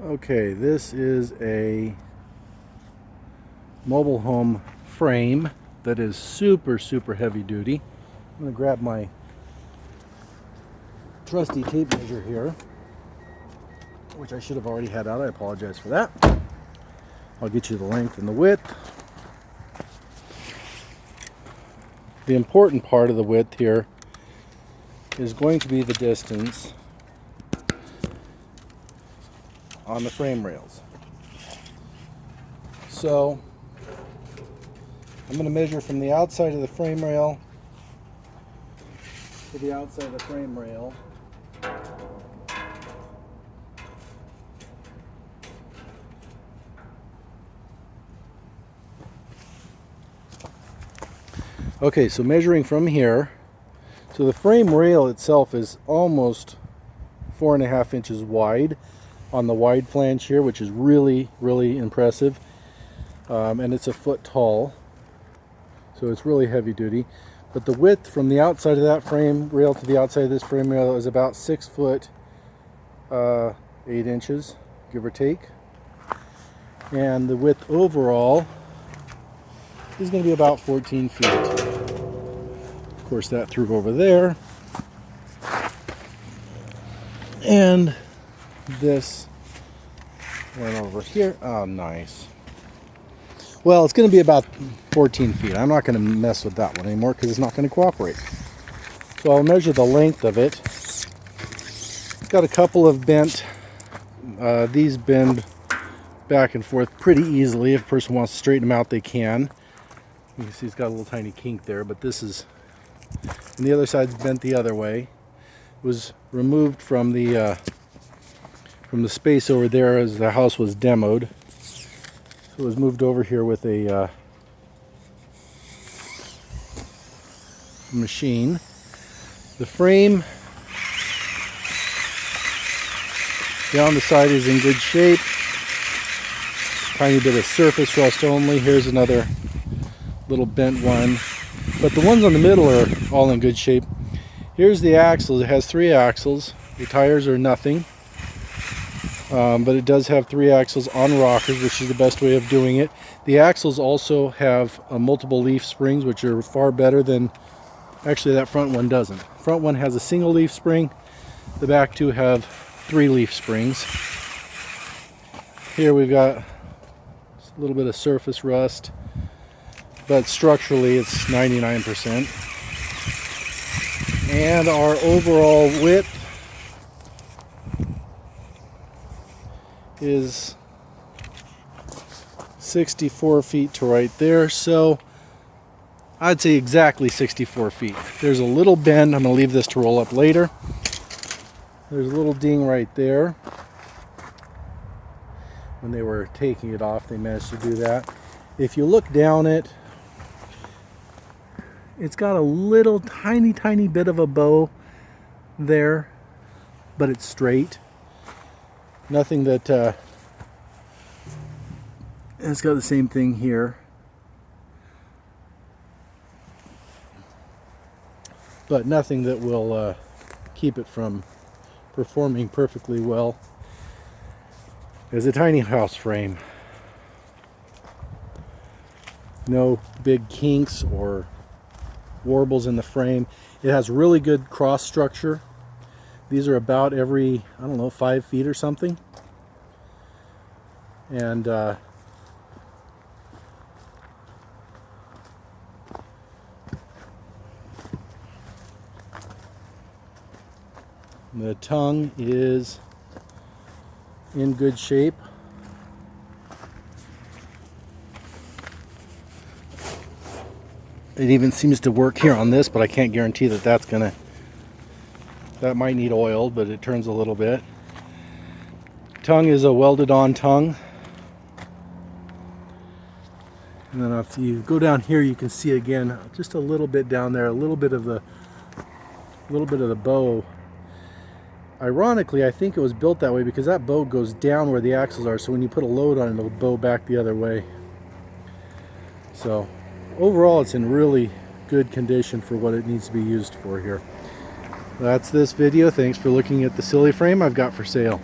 Okay, this is a mobile home frame that is super heavy duty. I'm going to grab my trusty tape measure here, which I should have already had out. I apologize for that. I'll get you the length and the width. The important part of the width here is going to be the distance on the frame rails. So I'm going to measure from the outside of the frame rail to the outside of the frame rail. Okay, so measuring from here, so the frame rail itself is almost 4.5 inches wide on the wide flange here, which is really impressive. And it's a foot tall, so it's really heavy duty. But the width from the outside of that frame rail to the outside of this frame rail is about 6 foot 8 inches, give or take. And the width overall is going to be about 14 feet. Of course, that through over there. And this went over here. Oh, nice. Well, it's going to be about 14 feet. I'm not going to mess with that one anymore because it's not going to cooperate. So I'll measure the length of it. It's got a couple of bent. These bend back and forth pretty easily. If a person wants to straighten them out, they can. You can see it's got a little tiny kink there, but this is, and the other side's bent the other way. It was removed from the space over there as the house was demoed. So it was moved over here with a machine. The frame down the side is in good shape. Tiny bit of surface rust only. Here's another little bent one. But the ones on the middle are all in good shape. Here's the axles. It has 3 axles. The tires are nothing. But it does have 3 axles on rockers, which is the best way of doing it. The axles also have multiple leaf springs, which are far better than, actually that front one doesn't. Front one has a single leaf spring. The back 2 have 3 leaf springs. Here we've got a little bit of surface rust, but structurally it's 99%. And our overall width is 64 feet to right there, so I'd say exactly 64 feet. There's a little bend. I'm going to leave this to roll up later. There's a little ding right there. When they were taking it off, they managed to do that. If you look down it, it's got a little tiny bit of a bow there, but it's straight. Nothing that, and it's got the same thing here. But nothing that will keep it from performing perfectly well as a tiny house frame. No big kinks or warbles in the frame. It has really good cross structure. These are about every, I don't know, 5 feet or something. And the tongue is in good shape. It even seems to work here on this, but I can't guarantee that that's gonna, that might need oiled, but it turns a little bit. Tongue is a welded on tongue. And then if you go down here, you can see again, just a little bit down there, a little bit of the bow. Ironically, I think it was built that way because that bow goes down where the axles are, so when you put a load on it, it'll bow back the other way. So overall, it's in really good condition for what it needs to be used for here. That's this video. Thanks for looking at the silly frame I've got for sale.